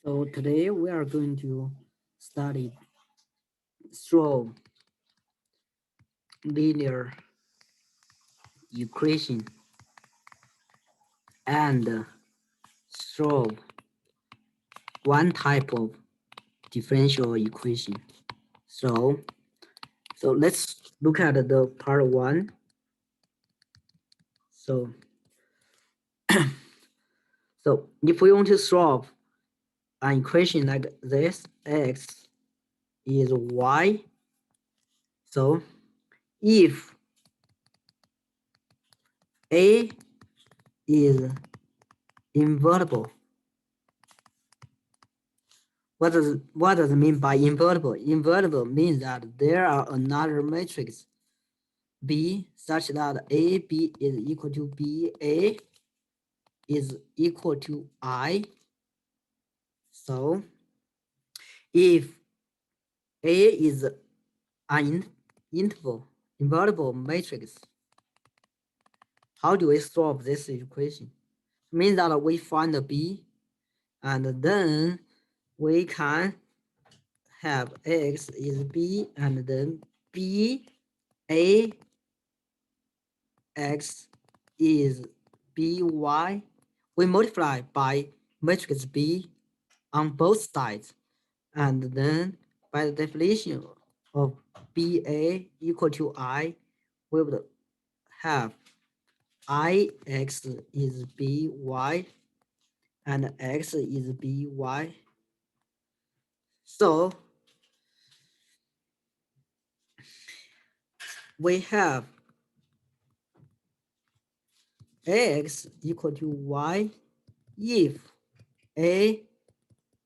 So today we are going to study solve linear equation and solve one type of differential equation. So let's look at the part one. So if we want to solve an equation like this, x is y. So if a is invertible. What does it mean by invertible? Invertible means that there are another matrix B such that AB is equal to BA is equal to I. So if A is an invertible matrix, how do we solve this equation? It means that we find the B and then we can have X is B and then B A X is by. We multiply by matrix B on both sides, and then by the definition of BA equal to I, we would have IX is BY and X is BY. So we have X equal to Y if A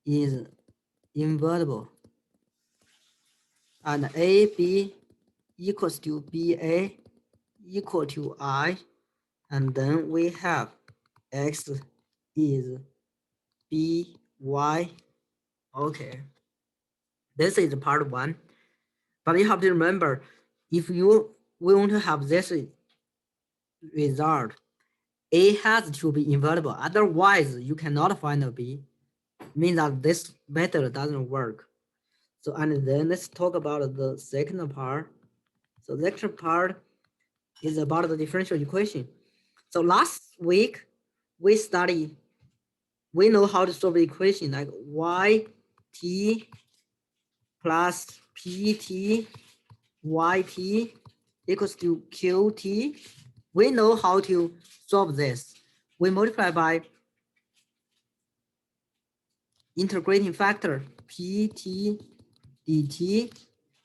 is invertible and AB equals to BA equal to I, and then we have X is BY. Okay, this is part one, but you have to remember, if we want to have this result, A has to be invertible, otherwise you cannot find a B. Means that this method doesn't work. So, and then let's talk about the second part. So the second part is about the differential equation. So last week we know how to solve the equation like yt plus pt yt equals to qt. We know how to solve this. We multiply by integrating factor pt dt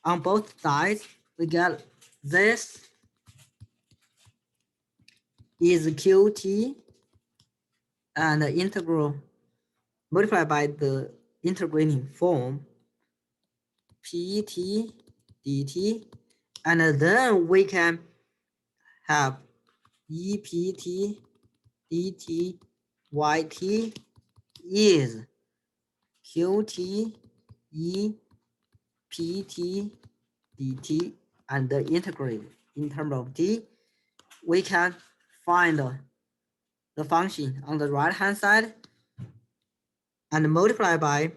on both sides. We get this is qt and the integral multiplied by the integrating form pt dt, and then we can have ept dt yt is qt ept dt, and the integrate in terms of t. We can find the function on the right hand side and multiply by,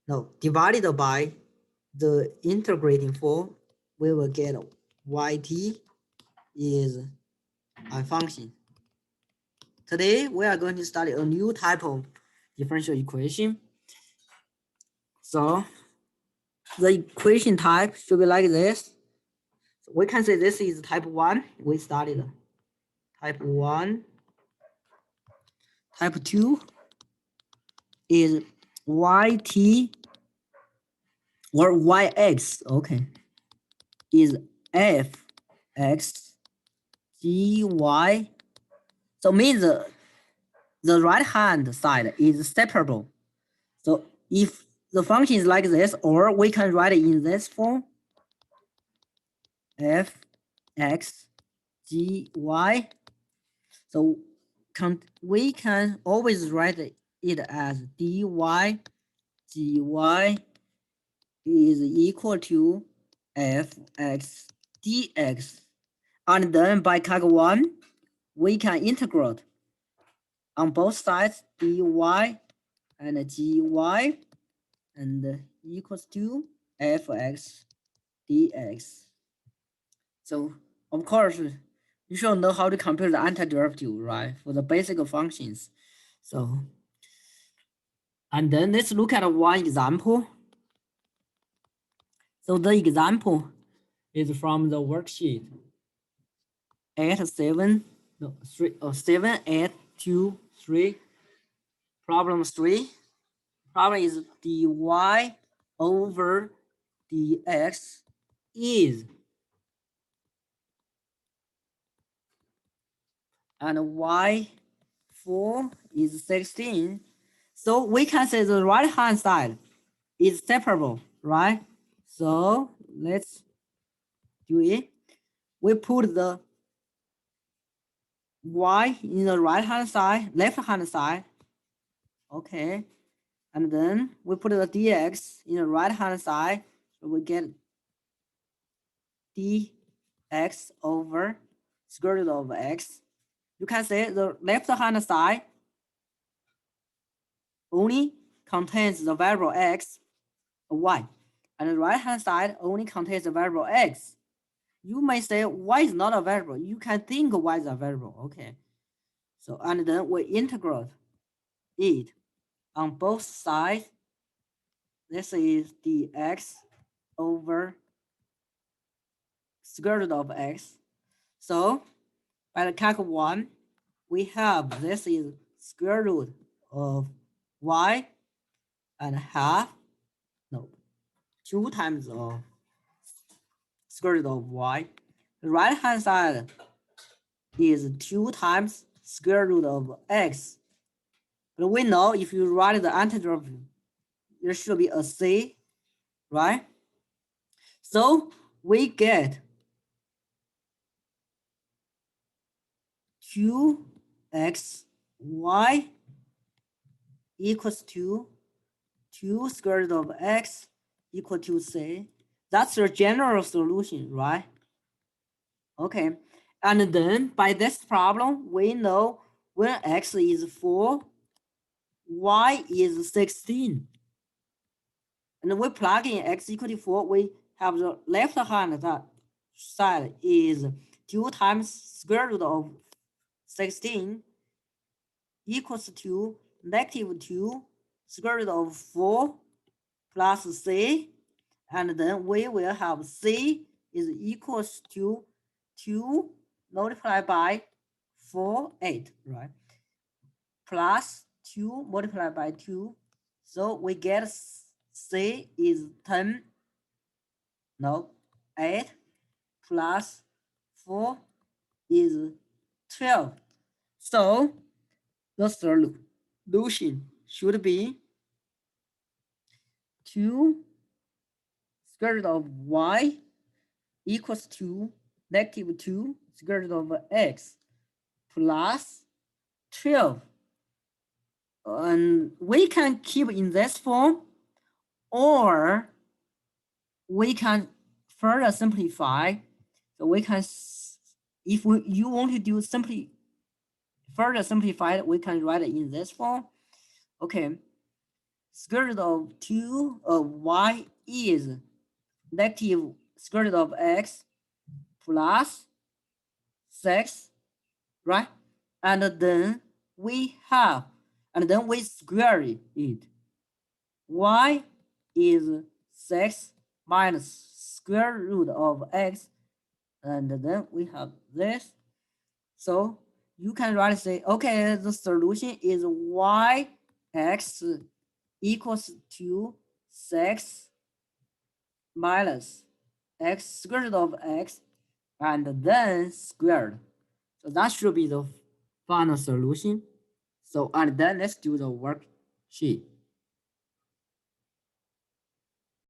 no, divided by the integrating form. We will get yt is a function. Today we are going to study a new type of differential equation. So the equation type should be like this. So we can say this is type 1. We studied type 1. Type 2 is yt or yx, okay, is fx gy. So means the right hand side is separable. So if the function is like this, or we can write it in this form, f x g y. So we can always write it as dy gy is equal to fx dx, and then by calc 1 we can integrate on both sides dy and gy and equals to fx dx. So of course you should know how to compute the antiderivative, right, for the basic functions. So and then let's look at one example. So the example is from the worksheet 782 3 problem 3. Problem is dy over dx is, and y4 is 16. So we can say the right hand side is separable, right? So let's do it. We put the y in the right hand side, left hand side. Okay. And then we put the dx in the right hand side. So we get dx over square root of x. You can say the left hand side only contains the variable x or y, and the right hand side only contains the variable x. You may say y is not a variable. You can think y is a variable. Okay. So and then we integrate it on both sides. This is dx over square root of x. So by the calc 1, we have this is square root of y and half, no, 2 times of square root of y. The right hand side is 2 times square root of x. But we know if you write the antiderivative, there should be a c, right? So we get 2xy equals to 2 square root of x equal to c. That's the general solution, right? Okay. And then by this problem, we know when x is 4, y is 16. And we plug in x equal to 4, we have the left hand side is 2 times square root of 16 equals to negative 2 square root of 4 plus c. And then we will have c is equals to 2 multiplied by 4, 8, right? Plus 2 multiplied by 2. So we get c is 10, no, 8 plus 4 is 12. So the solution should be 2 square root of y equals to negative 2 square root of x plus 12. And we can keep in this form, or we can further simplify. So we can, if you want to do further simplified, we can write it in this form. Okay, square root of 2 of y is negative square root of x plus 6, right? And then we have, and then we square it. Y is 6 minus square root of x, and then we have this. So you can write say, okay, the solution is yx equals to 6 minus x square root of x, and then squared. So that should be the final solution. So and then let's do the worksheet.